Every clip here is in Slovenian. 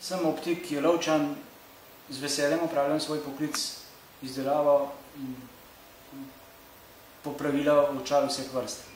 Sem optik, Jelovčan, z veseljem opravljam svoj poklic, izdelavo in popravila očal vseh vrst.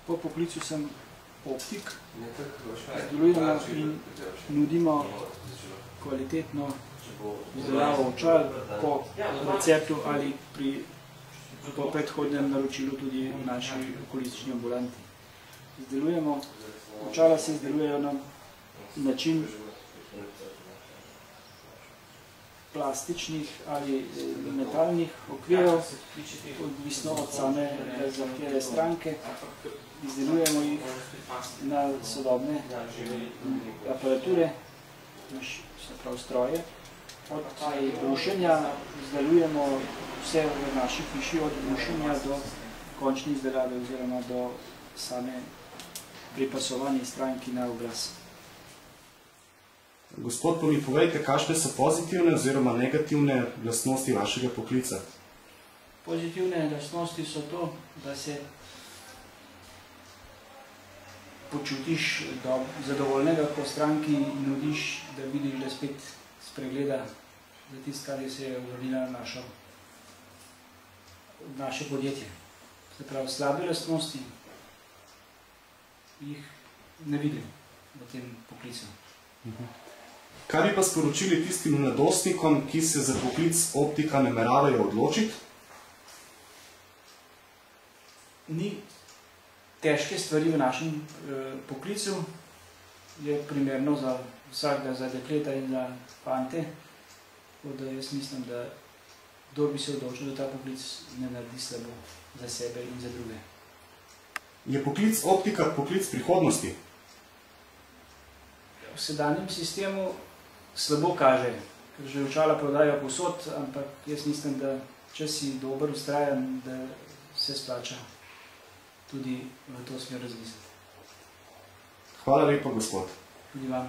Po poklicu sem optik, izdelujemo in nudimo kvalitetno izdelavo očal po receptu ali po predhodnem naročilu tudi v naši okulistični ambulanti. Izdelujemo, očala se izdelujejo na način plastičnih ali metalnih okvirov, odvisno od same zahteve stranke. Izdelujemo jih na sodobne aparature, se pravi stroje. Od brušenja izdelujemo vse v naši hiši, od brušenja do končne izdelave oziroma do same pripasovanja stranki na obraz. Gospod, pa mi povejte, kakšne so pozitivne oziroma negativne lastnosti vašega poklica? Pozitivne lastnosti so to, da se počutiš zadovoljnega, ko stranki nudiš, da vidiš, da spet spregleda za tisto, kar se je vrnila naše podjetje. Se pravi, slabe lastnosti jih ne vidim v tem poklicu. Kaj bi pa sporočili tistim mladostnikom, ki se za poklic optika nameravajo odločiti? Ni težke stvari v našem poklicu, je primerno za vsakega, za dekleta in za fante, tako da jaz mislim, da kdor bi se odločil, da ta poklic ne naredi slabo za sebe in za druge. Je poklic optika poklic prihodnosti? V sedanjem sistemu slabo kaže, ker že očala prodajajo povsod, ampak jaz mislim, da če si dober, vztrajan, da se splača tudi v to smer razmisliti. Hvala lepa, gospod. Tudi vam.